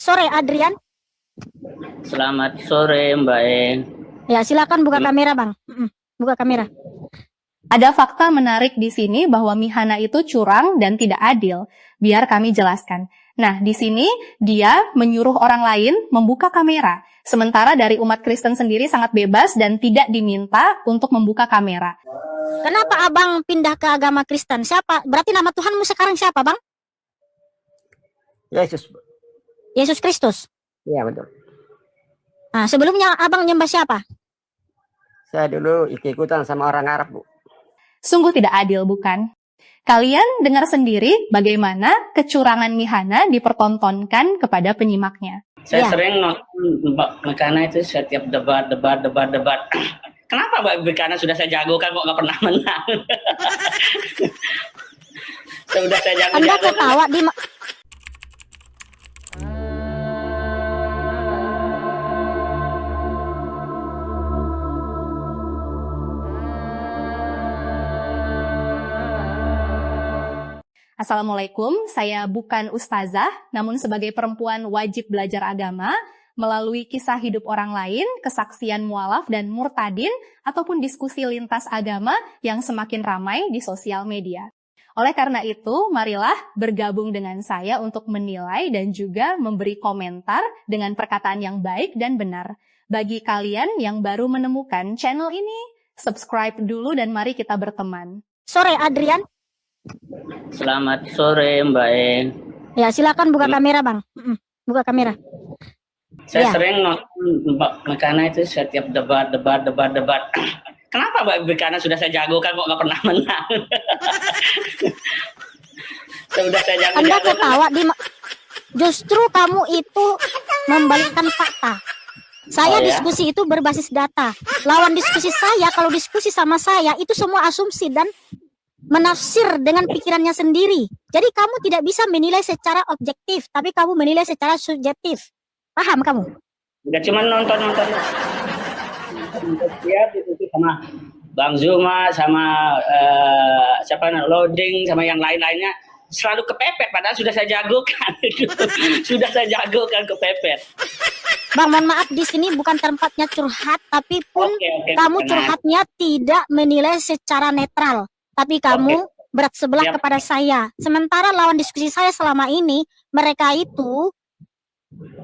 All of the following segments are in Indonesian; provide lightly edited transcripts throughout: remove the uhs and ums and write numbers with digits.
sore, Adrian. Selamat sore, Mbak Eng. Ya, silakan buka kamera, Bang. Buka kamera. Ada fakta menarik di sini bahwa Mihana itu curang dan tidak adil. Biar kami jelaskan. Nah, di sini dia menyuruh orang lain membuka kamera. Sementara dari umat Kristen sendiri sangat bebas dan tidak diminta untuk membuka kamera. Kenapa Abang pindah ke agama Kristen? Siapa? Berarti nama Tuhanmu sekarang siapa, Bang? Yesus. Yesus Kristus. Iya, betul. Nah, sebelumnya Abang nyembah siapa? Saya dulu ikut-ikutan sama orang Arab, Bu. Sungguh tidak adil, bukan? Kalian dengar sendiri bagaimana kecurangan Mihana dipertontonkan kepada penyimaknya. Saya Ya. sering nonton Mbak Mekana itu setiap debat. Kenapa Mbak Mekana sudah saya jagokan kok nggak pernah menang? Sudah saya Anda jago-jago. ketawa di Assalamualaikum, saya bukan ustazah, namun sebagai perempuan wajib belajar agama, melalui kisah hidup orang lain, kesaksian mualaf dan murtadin, ataupun diskusi lintas agama yang semakin ramai di sosial media. Oleh karena itu, marilah bergabung dengan saya untuk menilai dan juga memberi komentar dengan perkataan yang baik dan benar. Bagi kalian yang baru menemukan channel ini, subscribe dulu dan mari kita berteman. sore, Adrian. Selamat sore, Mbak Eng. Ya, silakan buka kamera, Bang. Buka kamera. Saya Ya. sering nonton Mbak Mekana itu setiap debat. Kenapa Mbak Mekana sudah saya jagokan kok nggak pernah menang? Sudah saya Anda jago-jago. ketawa di justru kamu itu membalikkan fakta. Saya Oh, ya? diskusi itu berbasis data. Lawan diskusi saya, kalau diskusi sama saya itu semua asumsi dan menafsir dengan pikirannya sendiri. Jadi kamu tidak bisa menilai secara objektif, tapi kamu menilai secara subjektif. Paham kamu? Udah cuma nonton. Dia diskusi sama Bang Zuma, sama siapa loading, sama yang lain-lainnya selalu kepepet. Padahal sudah saya jagokan, sudah saya jagokan kepepet. Bang, mohon maaf, di sini bukan tempatnya curhat, tapi pun Oke, kamu karena- curhatnya tidak menilai secara netral, tapi kamu berat sebelah Siap. kepada saya. Sementara lawan diskusi saya selama ini, mereka itu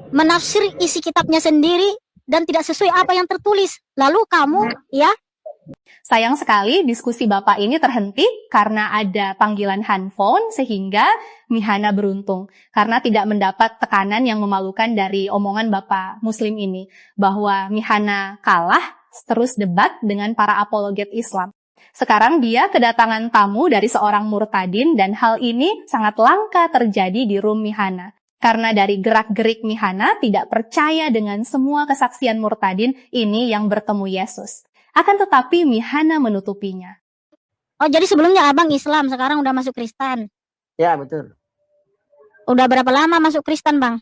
menafsir isi kitabnya sendiri dan tidak sesuai apa yang tertulis. Lalu kamu, ya, Sayang sekali diskusi Bapak ini terhenti karena ada panggilan handphone sehingga Mihana beruntung karena tidak mendapat tekanan yang memalukan dari omongan Bapak Muslim ini bahwa Mihana kalah terus debat dengan para apologet Islam. Sekarang dia kedatangan tamu dari seorang murtadin dan hal ini sangat langka terjadi di room Mihana. Karena dari gerak-gerik Mihana tidak percaya dengan semua kesaksian murtadin ini yang bertemu Yesus. Akan tetapi Mihana menutupinya. oh jadi sebelumnya abang Islam, sekarang udah masuk Kristen. Ya, betul. Udah berapa lama masuk Kristen, Bang?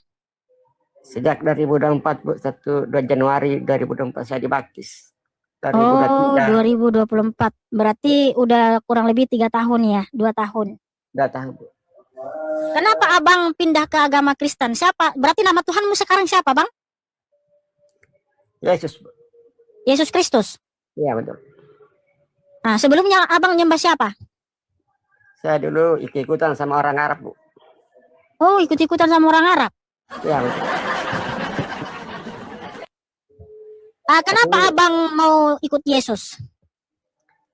Sejak 2004, Bu. 2 Januari 2024 saya dibaptis. Oh, 2023 2024. Berarti udah kurang lebih 3 tahun ya, 2 tahun. datang, Bu. Kenapa abang pindah ke agama Kristen? Siapa? Berarti nama Tuhanmu sekarang siapa, Bang? Yesus, Bu. Yesus Kristus. Iya, betul. Nah, sebelumnya abang nyembah siapa? Saya dulu ikut-ikutan sama orang Arab, Bu. Oh, ikut-ikutan sama orang Arab. Iya, betul. Kenapa abang mau ikut Yesus?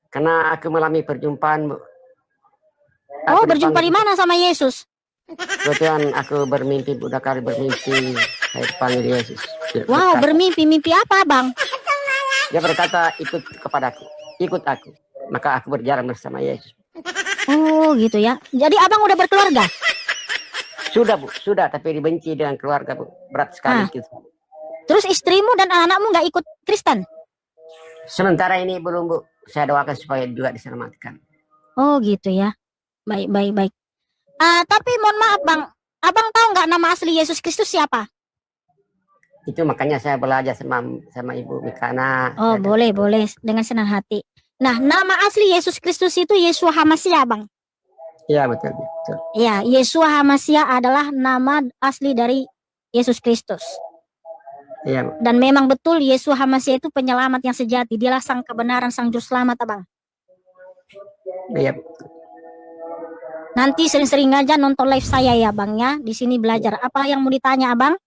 Karena aku mengalami perjumpaan, Bu. Oh, Aku berjumpa di dipanggil- mana sama Yesus? Kebetulan aku bermimpi, Bu. Udah kali bermimpi, saya dipanggil Yesus. Dia Wow, berkata- bermimpi apa, Bang? Dia berkata, ikut kepadaku, ikut aku. Maka aku berjalan bersama Yesus. Oh, gitu ya. Jadi abang udah berkeluarga? Sudah, Bu, sudah, tapi dibenci dengan keluarga, Bu. Berat sekali. Gitu. Terus istrimu dan anakmu nggak ikut Kristen? Sementara ini belum, Bu. Saya doakan supaya juga diselamatkan. Oh, gitu ya. Baik. Tapi mohon maaf, Bang. Abang tahu nggak nama asli Yesus Kristus siapa? Itu makanya saya belajar sama Ibu Mikana. Oh, Saya- boleh. Dengan senang hati. Nah, nama asli Yesus Kristus itu Yeshua HaMashiach, Bang. Iya, betul, betul. Ya, Yeshua HaMashiach adalah nama asli dari Yesus Kristus. Iya, Bu. Dan memang betul Yesus Hamasiah itu penyelamat yang sejati. Dialah sang kebenaran, sang juru selamat, Abang. Iya, Bu. Nanti sering-sering aja nonton live saya ya, Bang ya. Di sini belajar. Apa yang mau ditanya, Abang?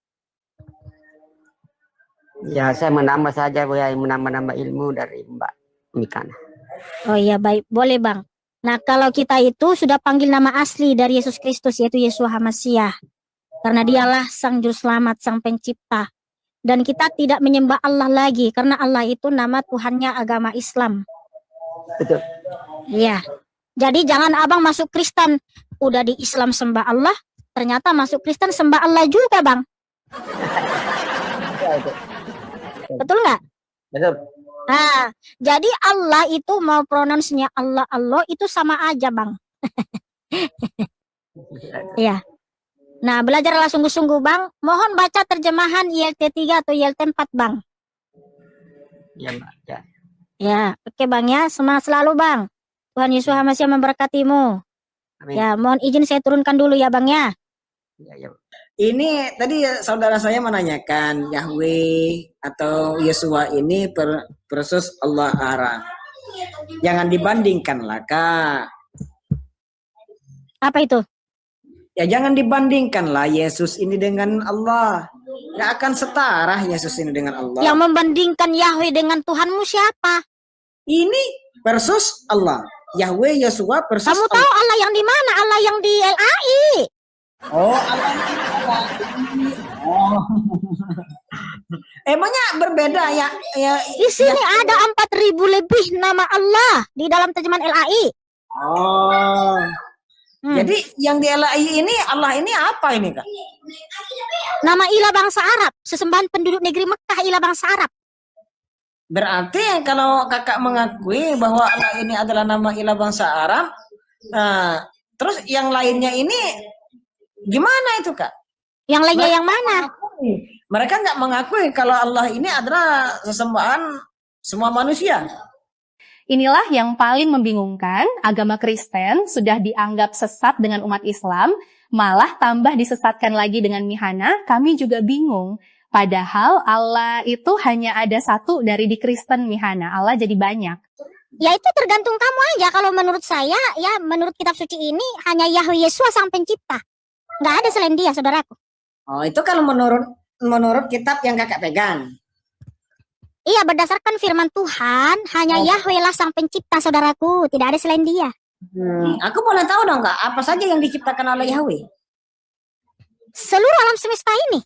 Ya, saya menambah saja, Bu, ya, menambah ilmu dari Mbak Mikana. Oh iya, baik. Boleh, Bang. Nah, kalau kita itu sudah panggil nama asli dari Yesus Kristus, yaitu Yesus Hamasiah. Karena dialah sang juru selamat, sang pencipta. Dan kita tidak menyembah Allah lagi, karena Allah itu nama Tuhannya agama Islam. Betul. Iya. Jadi jangan Abang masuk Kristen, udah di Islam sembah Allah, ternyata masuk Kristen sembah Allah juga, Bang. Ya, itu. Betul nggak? Betul. Nah, jadi Allah itu mau pronounce-nya Allah, Allah itu sama aja, Bang. Iya. Nah, belajarlah sungguh-sungguh, Bang. Mohon baca terjemahan ILT 3 atau ILT 4, Bang. Ya, Mbak. Ya. Ya, oke, Bang ya. Semangat selalu, Bang. Tuhan Yesus Hamasiah memberkatimu. Amin. Ya, mohon izin saya turunkan dulu ya, Bang ya. Ya, ya. Ini tadi saudara saya menanyakan Yahweh atau Yesua ini versus Allah Ara. Jangan dibandingkanlah, Kak. Apa itu? Ya jangan dibandingkanlah Yesus ini dengan Allah. Nggak akan setara Yesus ini dengan Allah. Yang membandingkan Yahweh dengan Tuhanmu siapa? Ini versus Allah. Yahweh Yesua versus Kamu tahu Allah. Allah yang di mana? Allah yang di LAI. Oh, Allah. Oh. Emangnya berbeda ya? Di sini ada 4.000 lebih nama Allah di dalam terjemahan LAI. Oh. Hmm. Jadi yang di LAI ini Allah ini apa ini, Kak? Nama ilah bangsa Arab, sesembahan penduduk negeri Mekah, ilah bangsa Arab. Berarti kalau Kakak mengakui bahwa Allah ini adalah nama ilah bangsa Arab, nah, terus yang lainnya ini gimana itu, Kak? Yang lainnya yang mana? Mereka nggak mengakui kalau Allah ini adalah sesembahan semua manusia. Inilah yang paling membingungkan, agama Kristen sudah dianggap sesat dengan umat Islam, malah tambah disesatkan lagi dengan Mihana, kami juga bingung. Padahal Allah itu hanya ada satu dari di Kristen, Mihana, Allah jadi banyak. Ya itu tergantung kamu aja. Kalau menurut saya, ya menurut kitab suci ini hanya Yahweh Yesua sang pencipta. Nggak ada selain dia, saudaraku. Oh, itu kalau menurut kitab yang Kakak pegang. Iya, berdasarkan firman Tuhan, hanya Yahweh lah sang pencipta, saudaraku. Tidak ada selain dia. Aku boleh tahu dong, Kak, apa saja yang diciptakan oleh Yahweh? Seluruh alam semesta ini.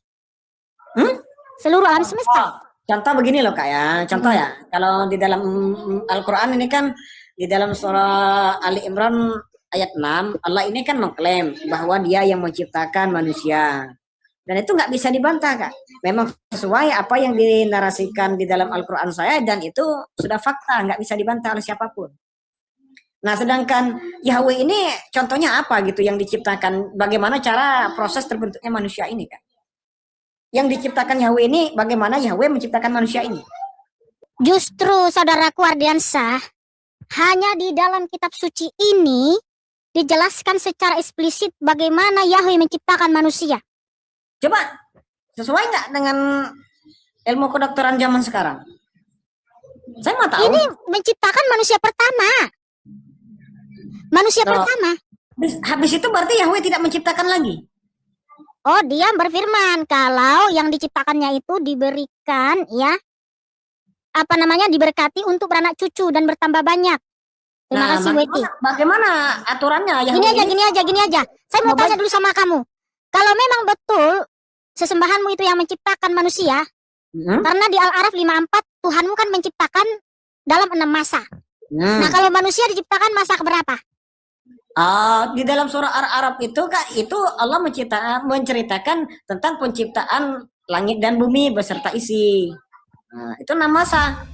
Seluruh alam semesta. Contoh begini loh, Kak ya. Contoh ya, kalau di dalam Al-Quran ini kan, di dalam surah Ali Imran ayat 6, Allah ini kan mengklaim bahwa dia yang menciptakan manusia. Dan itu nggak bisa dibantah, Kak. Memang sesuai apa yang dinarasikan di dalam Al-Quran saya, dan itu sudah fakta, nggak bisa dibantah oleh siapapun. Nah, sedangkan Yahweh ini contohnya apa gitu yang diciptakan? Bagaimana cara proses terbentuknya manusia ini, Kak? Yang diciptakan Yahweh ini, bagaimana Yahweh menciptakan manusia ini? Justru saudaraku Ardiansah, hanya di dalam kitab suci ini dijelaskan secara eksplisit bagaimana Yahweh menciptakan manusia. Coba, sesuai nggak dengan ilmu kedokteran zaman sekarang? Saya mau tahu. Ini menciptakan manusia pertama. Manusia pertama. Habis itu berarti Yahweh tidak menciptakan lagi. Oh, dia berfirman kalau yang diciptakannya itu diberikan ya diberkati untuk beranak cucu dan bertambah banyak. Terima kasih Weti. Bagaimana aturannya? Gini aja. Saya mau tanya dulu sama kamu. Kalau memang betul sesembahanmu itu yang menciptakan manusia, karena di Al-Araf 54 Tuhanmu kan menciptakan dalam 6 masa. Nah, kalau manusia diciptakan masa keberapa? Di dalam surah Al-Araf itu, Kak, itu Allah menceritakan tentang penciptaan langit dan bumi beserta isi. Nah, itu 6 masa.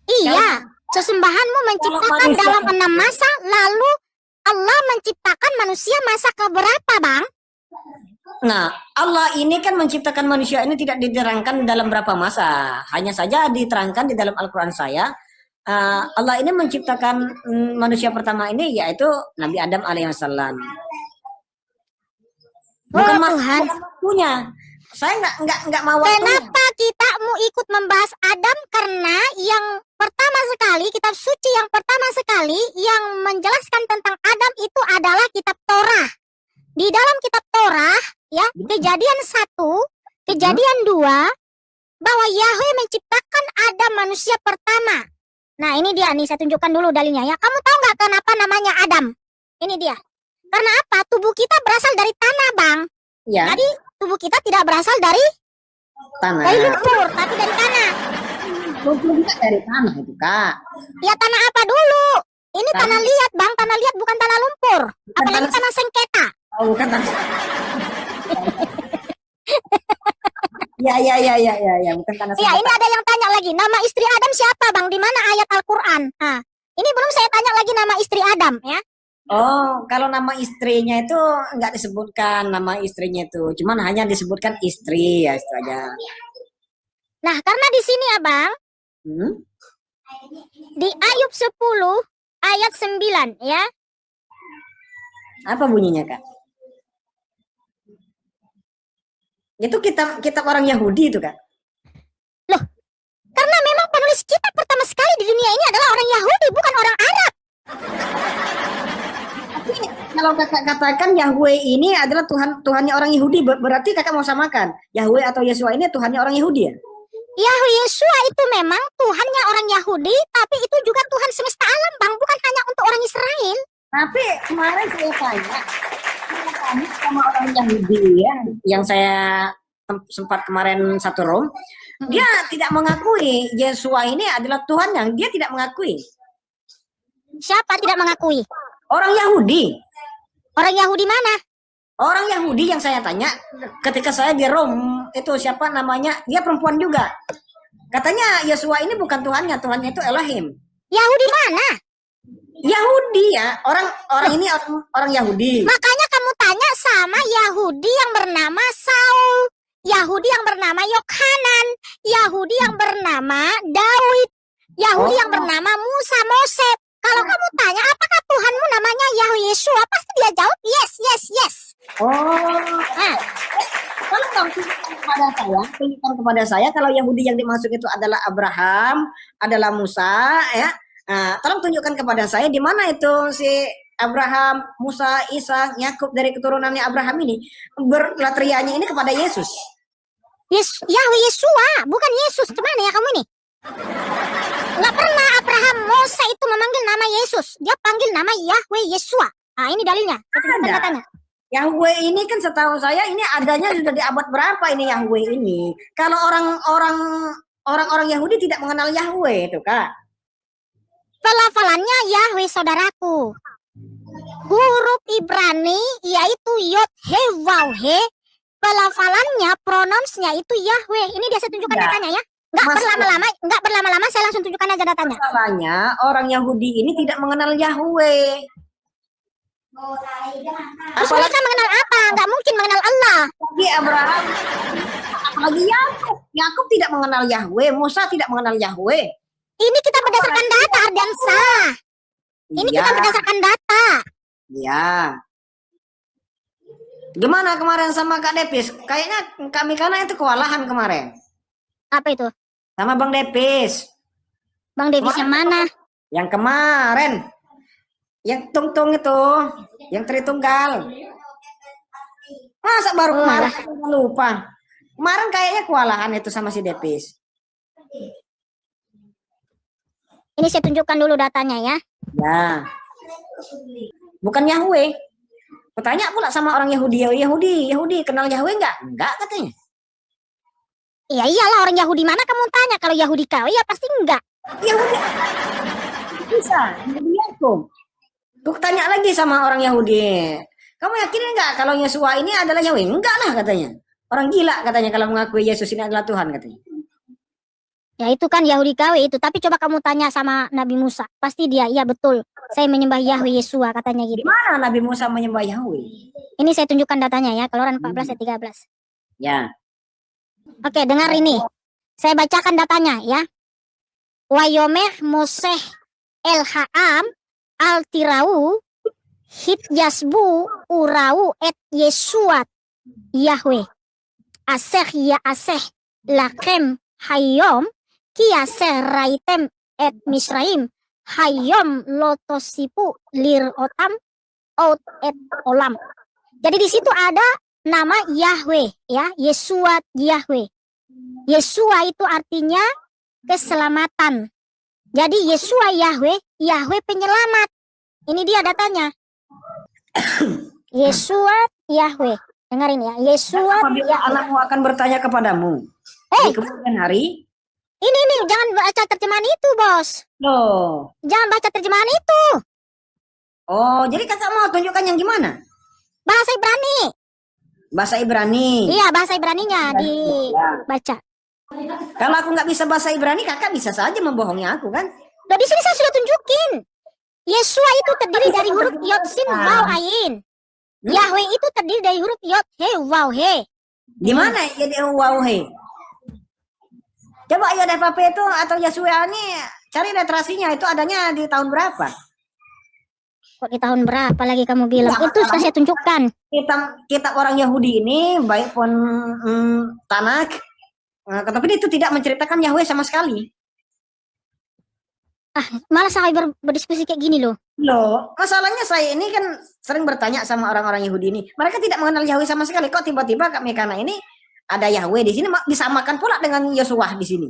Iya, sesembahanmu menciptakan dalam 6 masa, lalu Allah menciptakan manusia masa keberapa, Bang? Nah, Allah ini kan menciptakan manusia ini tidak diterangkan dalam berapa masa. Hanya saja diterangkan di dalam Al-Quran saya, Allah ini menciptakan manusia pertama ini yaitu Nabi Adam alaihissalam. Bukan Tuhan. waktunya. Saya nggak mau waktu. Kenapa kita mau ikut membahas Adam? Karena yang pertama sekali, kitab suci yang pertama sekali yang menjelaskan tentang Adam itu adalah kitab Torah. Di dalam kitab Torah, ya, Kejadian 1, Kejadian 2, bahwa Yahweh menciptakan Adam manusia pertama. Nah, ini dia nih, saya tunjukkan dulu dalilnya ya. Kamu tahu nggak kenapa namanya Adam? Ini dia. Karena apa? Tubuh kita berasal dari tanah, Bang. Ya, Jadi tubuh kita tidak berasal dari tanah. lumpur, tapi dari tanah. Lumpur juga dari tanah itu, Kak. Ya tanah apa dulu? Ini tanah liat, Bang. Tanah liat bukan tanah lumpur. Apalagi tanah- tanah sengketa. Oh, bukan tanah. Ya, bukan tanah. Iya, ini ada yang tanya lagi. Nama istri Adam siapa, Bang? Di mana ayat Al-Quran? Nah, ini belum saya tanya lagi nama istri Adam, ya. Oh, kalau nama istrinya itu nggak disebutkan nama istrinya itu, cuman hanya disebutkan istri ya, itu aja. Nah, karena di sini, Abang, Hmm? di Ayub 10 ayat 9, ya. Apa bunyinya, Kak? Itu kitab orang Yahudi itu, Kak. Loh, karena memang penulis kitab pertama sekali di dunia ini adalah orang Yahudi, bukan orang Arab. Tapi kalau Kakak katakan Yahweh ini adalah Tuhannya orang Yahudi, berarti Kakak mau samakan Yahweh atau Yesua ini Tuhannya orang Yahudi ya? Yahweh Yesua itu memang Tuhannya orang Yahudi, tapi itu juga Tuhan semesta alam, Bang, bukan hanya untuk orang Israel. Tapi kemarin saya tanya sama orang Yahudi ya, yang saya sempat kemarin satu room, dia tidak mengakui Yesua ini adalah Tuhan, yang dia tidak mengakui. Siapa tidak mengakui? Orang Yahudi. Orang Yahudi mana? Orang Yahudi yang saya tanya ketika saya di Rom, itu siapa namanya? Dia perempuan juga. Katanya Yesua ini bukan Tuhannya itu Elohim. Yahudi mana? Yahudi ya, orang ini orang Yahudi. Makanya kamu tanya sama Yahudi yang bernama Saul, Yahudi yang bernama Yohanan, Yahudi yang bernama Daud, Yahudi yang bernama Musa, Moses. Kalau kamu tanya apakah Tuhanmu namanya Yahweh Yesua, pasti dia jawab yes, yes, yes. Oh, Nah, kalau kamu tunjukkan kepada saya kalau Yahudi yang dimaksud itu adalah Abraham, adalah Musa, ya. Nah, tolong tunjukkan kepada saya di mana itu si Abraham, Musa, Isa, Yakub dari keturunannya Abraham ini berlatrianya ini kepada Yesus. Yahweh Yesua, bukan Yesus. Gimana ya kamu ini? Nggak pernah Abraham, Mose itu memanggil nama Yesus. Dia panggil nama Yahweh Yesua. Nah, ini dalilnya. Katanya. Yahweh ini kan setahu saya ini adanya sudah di abad berapa ini Yahweh ini. Kalau orang Yahudi tidak mengenal Yahweh itu, Kak. Pelafalannya Yahweh, saudaraku. Huruf Ibrani yaitu Yod He Waw He. Pelafalannya, pronounsnya itu Yahweh. Ini dia saya tunjukkan datanya ya. Nggak berlama-lama, saya langsung tunjukkan aja datanya. Masalahnya orang Yahudi ini tidak mengenal Yahweh. Terus mereka mengenal apa? Nggak mungkin mengenal Allah. Lagi Abraham, apalagi Yakub. Yakub tidak mengenal Yahweh, Musa tidak mengenal Yahweh. Ini kita berdasarkan data, Ardansa. Ini kita berdasarkan data. Iya. Gimana kemarin sama Kak Depis? Kayaknya Kak Mikana itu kewalahan kemarin. Apa itu? Sama Bang Depis. Bang Davis yang mana? Yang kemarin. Yang tungtung itu. Yang Tritunggal. Masa baru kemarin lupa. Kemarin kayaknya kewalahan itu sama si Depis. Ini saya tunjukkan dulu datanya ya. Ya. Bukan Yahweh. Bertanya pula sama orang Yahudi, kenal Yahweh enggak? Enggak katanya. Iya iyalah, orang Yahudi mana kamu tanya? Kalau Yahudi kau ya pasti enggak. Yahudi. Bisa, Yahudi aku. Tuh tanya lagi sama orang Yahudi. Kamu yakin enggak kalau Yesua ini adalah Yahweh? Enggak lah katanya. Orang gila katanya kalau mengakui Yesus ini adalah Tuhan katanya. Ya itu kan Yahudi kau itu. Tapi coba kamu tanya sama Nabi Musa. Pasti dia, iya betul. Saya menyembah Yahweh Yesua katanya gitu. Di mana Nabi Musa menyembah Yahweh? Ini saya tunjukkan datanya ya. Keluaran 14 ayat 13. Ya. Oke, dengar ini. Saya bacakan datanya ya. Wayomeh Moseh El-Ha'am Al-Tirau Hit Yasbu Urau et Yesuat Yahweh. aseh ya aseh lakem hayom kiaseh raitem et misraim hayom lotosipu lir otam out et olam. Jadi di situ ada nama Yahweh ya, Yesua Yahweh. Yesua itu artinya keselamatan. Jadi Yesua Yahweh, Yahweh penyelamat. Ini dia datanya. Yesua Yahweh. Dengarin ya, Yesua Apabila Yahweh. anakmu akan bertanya kepadamu di kemudian hari, Ini jangan baca terjemahan itu, Bos. loh, Jangan baca terjemahan itu. oh jadi kakak mau tunjukkan yang gimana? Bahasa Ibrani. Bahasa Ibrani. Iya, bahasa Ibraninya dibaca. Kalau aku nggak bisa bahasa Ibrani, kakak bisa saja membohongi aku kan? Loh, di sini saya sudah tunjukin. Yesua itu terdiri dari huruf Yod Sin Waw Ayin. Yahweh itu terdiri dari huruf Yod He Waw He. Di mana jadi wow he? Coba ayat FAP itu atau Yesua ini cari literasinya itu adanya di tahun berapa? Kok di tahun berapa lagi kamu bilang? Ya, Itu sudah saya tunjukkan. Kitab orang Yahudi ini baik pun Tanak, tapi itu tidak menceritakan Yahweh sama sekali. Malah saya berdiskusi kayak gini loh. Loh, masalahnya saya ini kan sering bertanya sama orang-orang Yahudi ini. Mereka tidak mengenal Yahweh sama sekali. Kok tiba-tiba Kak Mekana ini ada Yahweh di sini disamakan pula dengan Yosua di sini.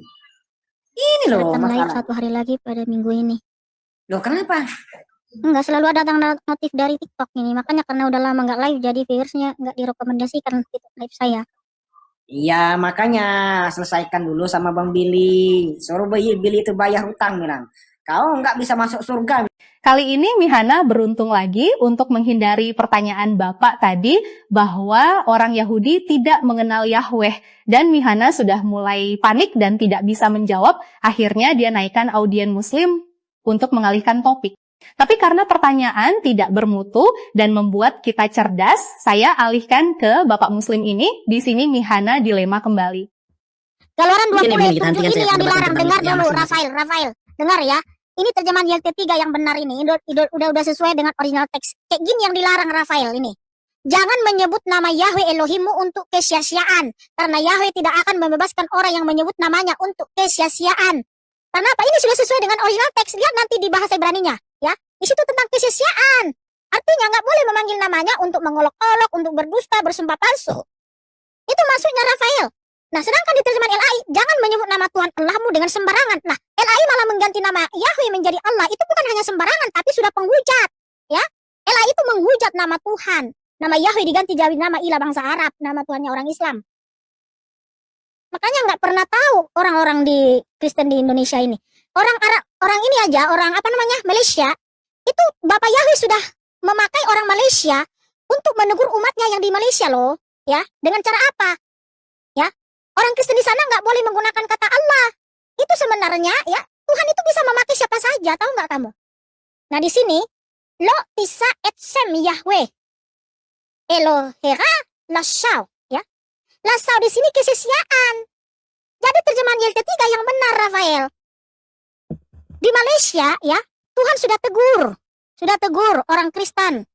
Ini loh Akan live masalah. 1 hari lagi pada minggu ini. Loh, kenapa? Enggak selalu ada notif dari TikTok ini. Makanya karena udah lama nggak live jadi viewersnya nggak direkomendasikan live saya. Iya, makanya selesaikan dulu sama Bang Billy. Suruh Billy itu bayar hutang, bilang. Kau nggak bisa masuk surga. Kali ini Mihana beruntung lagi untuk menghindari pertanyaan Bapak tadi bahwa orang Yahudi tidak mengenal Yahweh. Dan Mihana sudah mulai panik dan tidak bisa menjawab. Akhirnya dia naikkan audien Muslim untuk mengalihkan topik. Tapi karena pertanyaan tidak bermutu dan membuat kita cerdas, saya alihkan ke Bapak Muslim ini. Di sini Mihana dilema kembali. Galaran 20 Begini, kita itu hentikan ini saya yang perdebatan dilarang. tentang Dengar yang dulu, masing-masing. Rafael. Dengar ya. Ini terjemahan YLT3 yang benar ini. Udah sesuai dengan original teks. Kayak gini yang dilarang Rafael ini. Jangan menyebut nama Yahweh Elohimmu untuk kesia-siaan. Karena Yahweh tidak akan membebaskan orang yang menyebut namanya untuk kesia-siaan. Karena apa? Ini sudah sesuai dengan original teks. Lihat nanti di bahasa Ibraninya. Ya, di situ tentang kesia-siaan. Artinya nggak boleh memanggil namanya untuk mengolok-olok, untuk berdusta, bersumpah palsu. Itu maksudnya Rafael. Nah, sedangkan di terjemahan LAI, jangan menyebut nama Tuhan Allahmu dengan sembarangan. Nah, LAI malah mengganti nama Yahweh menjadi Allah. Itu bukan hanya sembarangan, tapi sudah penghujat. Ya, LAI itu menghujat nama Tuhan. Nama Yahweh diganti jadi nama ilah bangsa Arab, nama Tuhannya orang Islam. Makanya nggak pernah tahu orang-orang di Kristen di Indonesia ini. Orang Arab, orang ini aja, orang apa namanya, Malaysia, itu Bapak Yahweh sudah memakai orang Malaysia untuk menegur umatnya yang di Malaysia loh. Ya, dengan cara apa? Ya, orang Kristen di sana nggak boleh menggunakan kata Allah. Itu sebenarnya ya Tuhan itu bisa memakai siapa saja, tahu nggak kamu? Nah di sini lo tisa et sem Yahweh Elohera lasau ya. Lasau di sini kesia-siaan. Jadi terjemahan YLT3 yang benar Rafael. Di Malaysia ya Tuhan sudah tegur orang Kristen.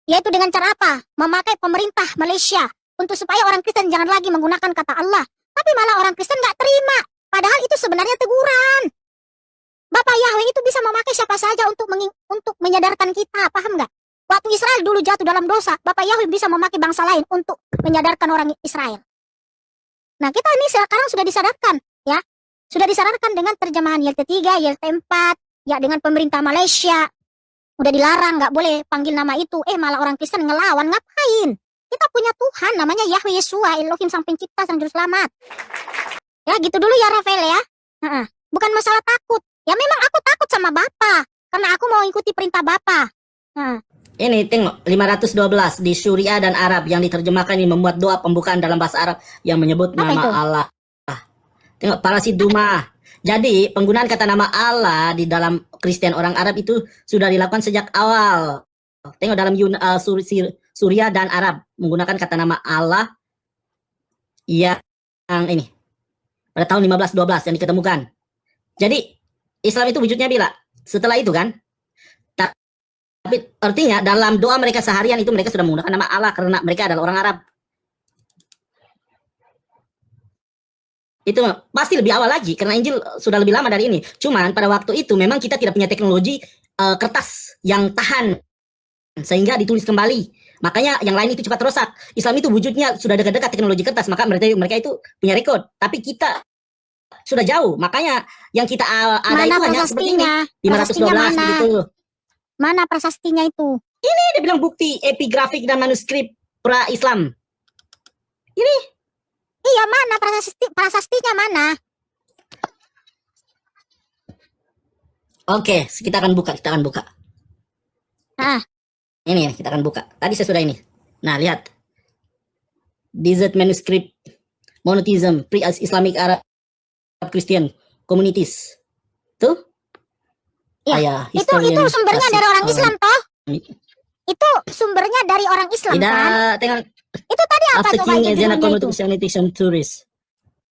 Yaitu dengan cara apa? Memakai pemerintah Malaysia untuk supaya orang Kristen jangan lagi menggunakan kata Allah. Tapi malah orang Kristen nggak terima. Padahal itu sebenarnya teguran. Bapak Yahweh itu bisa memakai siapa saja untuk menyadarkan kita. Paham nggak? Waktu Israel dulu jatuh dalam dosa, Bapak Yahweh bisa memakai bangsa lain untuk menyadarkan orang Israel. Nah kita ini sekarang sudah disadarkan. Ya, sudah disadarkan dengan terjemahan YLT3, YLT4. Ya dengan pemerintah Malaysia. Udah dilarang, nggak boleh panggil nama itu. Malah orang Kristen ngelawan, ngapain? Kita punya Tuhan, namanya Yahweh Yesua, Elohim sang pencipta, sang juru selamat. Ya gitu dulu ya Rafael ya. Bukan masalah takut. Ya memang aku takut sama Bapak. Karena aku mau ikuti perintah Bapak. Ini tengok 512 di Syria dan Arab yang diterjemahkan ini membuat doa pembukaan dalam bahasa Arab yang menyebut Apa nama itu? Allah. Tengok Parasiduma. Jadi penggunaan kata nama Allah di dalam Kristen orang Arab itu sudah dilakukan sejak awal. Tengok dalam Suria dan Arab menggunakan kata nama Allah yang ini pada tahun 1512 yang diketemukan. Jadi Islam itu wujudnya bila setelah itu kan. Tapi artinya dalam doa mereka seharian itu mereka sudah menggunakan nama Allah karena mereka adalah orang Arab. Itu pasti lebih awal lagi karena Injil sudah lebih lama dari ini. Cuman pada waktu itu memang kita tidak punya teknologi kertas yang tahan sehingga ditulis kembali. Makanya yang lain itu cepat rusak. Islam itu wujudnya sudah dekat-dekat teknologi kertas, maka mereka itu punya rekod. Tapi kita sudah jauh. Makanya yang kita ada Mana itu hanya seperti ini. prasastinya? 512 Mana? begitu. Mana prasastinya itu? Ini dia bilang bukti epigrafik dan manuskrip pra-Islam. Iya, mana prasastinya mana? Oke, kita akan buka. Ah, Ini kita akan buka. Tadi saya sudah ini. Nah, lihat. Desert manuscript monotheism pre-Islamic Arab Christian communities. Tuh. Iya. Ayah, itu historian sumbernya klasik dari orang orang- Islam toh? Itu sumbernya dari orang Islam kan? Tidak, tengok. Itu tadi apa After coba King itu and Zena judulnya itu? Sanitation Tourist.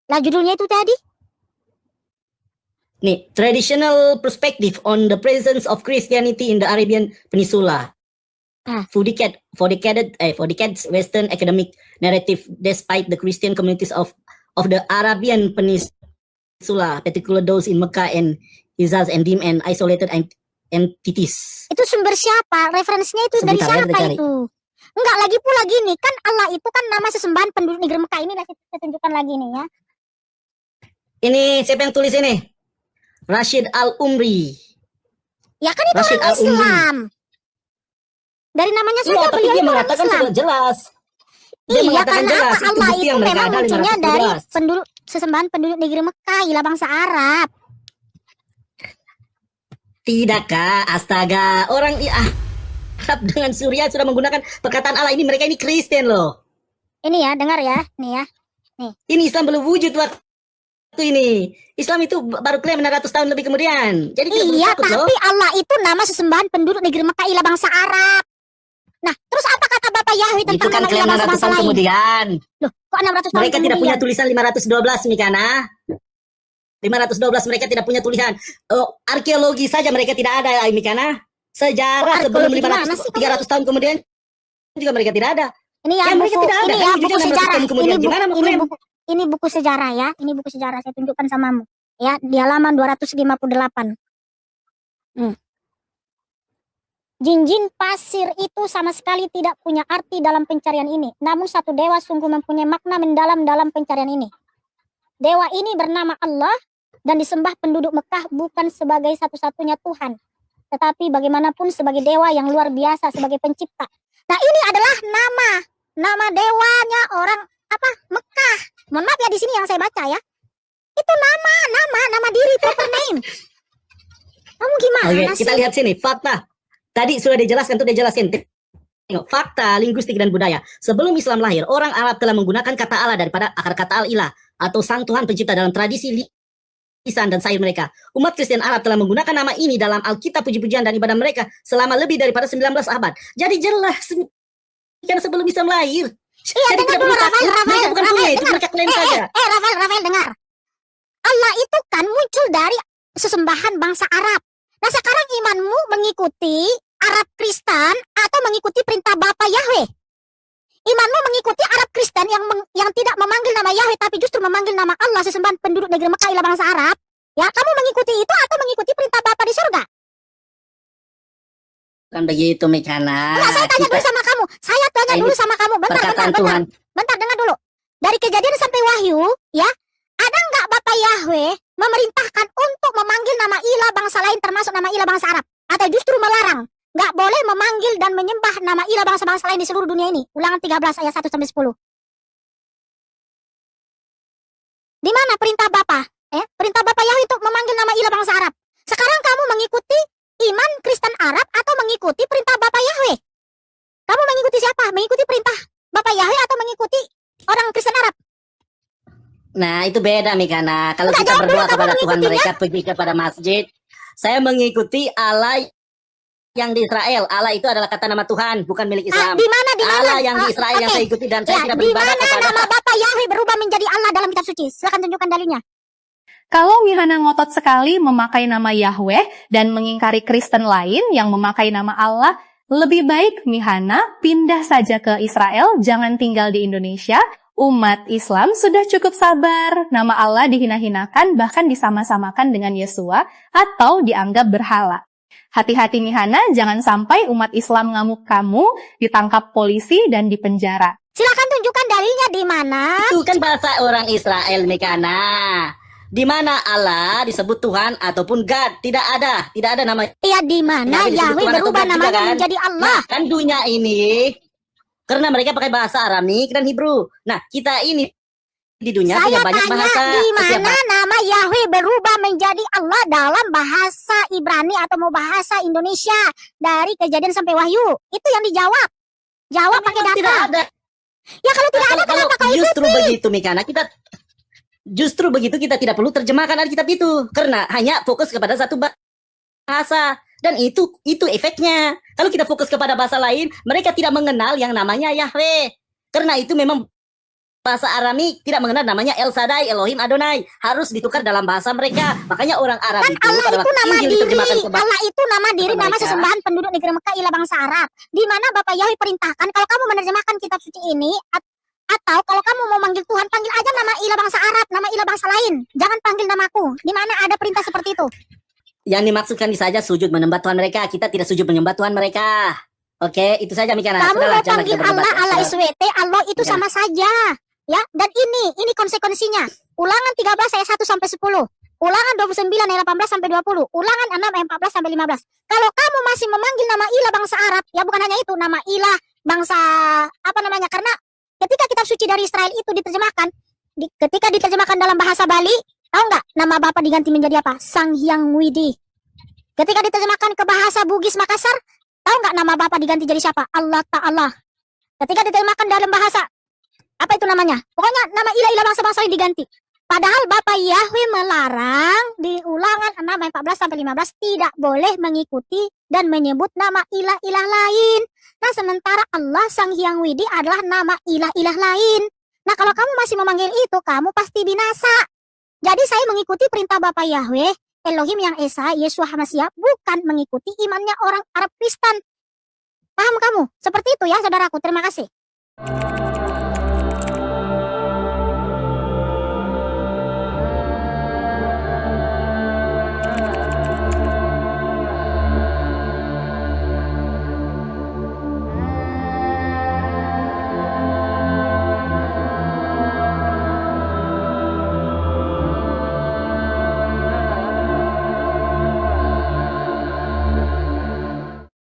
Lah judulnya itu tadi? Nih, traditional perspective on the presence of Christianity in the Arabian Peninsula. Ah. For decades, Western academic narrative, despite the Christian communities of the Arabian Peninsula, particularly those in Mecca and Hijaz, and deemed and isolated entities. Itu sumber siapa? Referensinya itu dari Sebentar ya, siapa kita cari. itu? Enggak, lagi pula gini, kan Allah itu kan nama sesembahan penduduk negeri Mekah ini, saya tunjukkan lagi nih ya. Ini siapa yang tulis ini? Rashid Al-Umri. Ya kan itu Rashid orang Al-Umri. Islam. Dari namanya saja Iya, tapi beliau dia itu orang mengatakan Islam. sudah jelas. Dia Iya, mengatakan karena jelas, apa? itu Allah bukti itu yang mereka memang ada munculnya dari 512. sesembahan penduduk negeri Mekah, ialah bangsa Arab. Tidakkah? Astaga, orang Arab dengan Suriah sudah menggunakan perkataan Allah ini. Mereka ini Kristen loh. Ini ya, dengar ya, nih ya. Ini Islam belum wujud waktu ini. Islam itu baru klaim 600 tahun lebih kemudian. Jadi tidak perlu Iya, takut loh. tapi Allah itu nama sesembahan penduduk negeri Mekah, ialah bangsa Arab. Nah, terus apa kata Bapak Yahweh Itu tentang kan nama klaim ialah 600 bangsa-bangsa tahun lain? kemudian. Loh, kok 600 tahun Mereka tidak punya kemudian? tulisan 512, Mikana. 512 mereka tidak punya tulisan. Arkeologi saja mereka tidak ada, Mikana. Sejarah sebelum Arkeologi gimana sih, 300 tahun kemudian juga mereka tidak ada. Ini ya, Ya, mereka buku, tidak ada, ini kan ya wujudnya buku 600 sejarah. tahun kemudian. Gimana mau klaim? Ini buku sejarah ya. Ini buku sejarah saya tunjukkan samamu. Ya, di halaman 258. Jinjin pasir itu sama sekali tidak punya arti dalam pencarian ini. Namun satu dewa sungguh mempunyai makna mendalam dalam pencarian ini. Dewa ini bernama Allah dan disembah penduduk Mekah bukan sebagai satu-satunya Tuhan, tetapi bagaimanapun sebagai dewa yang luar biasa, sebagai pencipta. Nah, ini adalah nama dewanya orang Mekah. Mohon maaf ya, di sini yang saya baca ya. Itu nama diri, proper name. Kamu gimana Oke, sih? kita lihat sini fakta. Tadi sudah dijelaskan, Tengok, fakta linguistik dan budaya. Sebelum Islam lahir, orang Arab telah menggunakan kata Allah daripada akar kata al-ilah atau sang Tuhan pencipta dalam tradisi lisan dan syair mereka. Umat Kristen Arab telah menggunakan nama ini dalam Alkitab puji-pujian dan ibadah mereka selama lebih daripada 19 abad. Jadi jelas kan sebelum Islam lahir. Iya, Jadi dengar tidak dulu perlu takut. Rafael, Mereka bukan punya itu, mereka klaim saja. Rafael dengar. Allah itu kan muncul dari sesembahan bangsa Arab. Nah, sekarang imanmu mengikuti Arab Kristen atau mengikuti perintah Bapa Yahweh? Imanmu mengikuti Arab Kristen yang tidak memanggil nama Yahweh tapi justru memanggil nama Allah, sesembahan penduduk negeri Mekah ialah bangsa Arab. Ya, kamu mengikuti itu atau mengikuti perintah Bapa di surga? Kan begitu, Mikana. Enggak, saya tanya dulu sama kamu. Saya tanya Ini dulu sama kamu. perkataan Tuhan. Bentar, dengar dulu. Dari Kejadian sampai Wahyu, ya, ada nggak Bapak Yahweh memerintahkan untuk memanggil nama ilah bangsa lain termasuk nama ilah bangsa Arab? Atau justru melarang? Nggak boleh memanggil dan menyembah nama ilah bangsa-bangsa lain di seluruh dunia ini. Ulangan 13 ayat 1 sampai 10. Di mana perintah Bapak? Perintah Bapak Yahweh untuk memanggil nama ilah bangsa Arab. Sekarang kamu mengikuti iman Kristen Arab atau mengikuti perintah Bapak Yahweh? Kamu mengikuti siapa? Mengikuti perintah Bapak Yahweh atau mengikuti orang Kristen Arab? Nah, itu beda, Mikana. Kalau Enggak, kita jawab berdoa dulu, kamu kepada Tuhan, mengikutinya? mereka pergi kepada masjid. Saya mengikuti Allah yang di Israel. Allah itu adalah kata nama Tuhan, bukan milik Islam. Di mana? Allah yang di Israel yang oke. saya ikuti dan saya Ya, tidak di beribadah mana kepada nama Bapak Yahweh berubah menjadi Allah dalam kitab suci? Silakan tunjukkan dalilnya. Kalau Mihana ngotot sekali memakai nama Yahweh dan mengingkari Kristen lain yang memakai nama Allah, lebih baik Mihana pindah saja ke Israel, jangan tinggal di Indonesia, Umat Islam sudah cukup sabar, nama Allah dihina-hinakan bahkan disama-samakan dengan Yesua atau dianggap berhala. Hati-hati Mihana, jangan sampai umat Islam ngamuk kamu, ditangkap polisi dan dipenjara. Silakan tunjukkan dalilnya di mana. Itu kan bahasa orang Israel, Mekana. Di mana Allah disebut Tuhan ataupun God, tidak ada nama. Ya di mana Tidak ada disebut Yahweh Tuhan atau berubah God juga, namanya kan? menjadi Allah. Nah, kan dunia ini karena mereka pakai bahasa Aramik dan Hebrew. Nah, kita ini di dunia Saya punya banyak tanya bahasa. di Setiap mana nama Yahweh berubah menjadi Allah dalam bahasa Ibrani atau mau bahasa Indonesia dari Kejadian sampai Wahyu. Itu yang dijawab. Jawab pakai data. tidak ada. Ya kalau tidak ada Kalau kenapa kau justru ikuti? begitu, Mikana, justru begitu kita tidak perlu terjemahkan Alkitab itu karena hanya fokus kepada satu bahasa dan itu efeknya. Kalau kita fokus kepada bahasa lain, mereka tidak mengenal yang namanya Yahweh. Karena itu memang bahasa Aramik tidak mengenal namanya El Shaddai, Elohim Adonai. Harus ditukar dalam bahasa mereka. Makanya orang Arab Kan itu Allah pada itu waktu nama Injil diri. diterjemahkan ke bahasa Allah itu nama diri, nama mereka. sesembahan penduduk negeri Mekah ialah bangsa Arab. Di mana Bapak Yahweh perintahkan kalau kamu menerjemahkan kitab suci ini atau kalau kamu mau manggil Tuhan, panggil aja nama ilah bangsa Arab, nama ilah bangsa lain. Jangan panggil namaku. Di mana ada perintah seperti itu? Yang dimaksudkan saja sujud menyembah Tuhan mereka. Kita tidak sujud menyembah Tuhan mereka. Oke, itu saja Mikana. Kamu Sudahlah, mau jangan panggil kita berdebat. Allah, Allah SWT, Allah itu Ya. sama saja. Ya, dan ini konsekuensinya. Ulangan 13 ayat 1 sampai 10. Ulangan 29 ayat 18 sampai 20. Ulangan 6 ayat 14 sampai 15. Kalau kamu masih memanggil nama ilah bangsa Arab, ya bukan hanya itu, nama ilah bangsa apa namanya? Karena ketika kitab suci dari Israel itu diterjemahkan, ketika diterjemahkan dalam bahasa Bali, tahu nggak nama Bapa diganti menjadi apa? Sang Hyang Widi. Ketika diterjemahkan ke bahasa Bugis Makassar, tahu nggak nama Bapa diganti jadi siapa? Allah Ta'ala. Ketika diterjemahkan dalam bahasa apa itu namanya? Pokoknya nama ilah-ilah bangsa-bangsa ini diganti. Padahal Bapak Yahweh melarang di Ulangan 6 ayat 14 sampai 15 tidak boleh mengikuti dan menyebut nama ilah-ilah lain. Nah, sementara Allah Sang Hyang Widi adalah nama ilah-ilah lain. Nah, kalau kamu masih memanggil itu, kamu pasti binasa. Jadi saya mengikuti perintah Bapak Yahweh, Elohim yang Esa, Yeshua HaMashiach, bukan mengikuti imannya orang Arab Kristen. Paham kamu? Seperti itu ya, saudaraku. Terima kasih.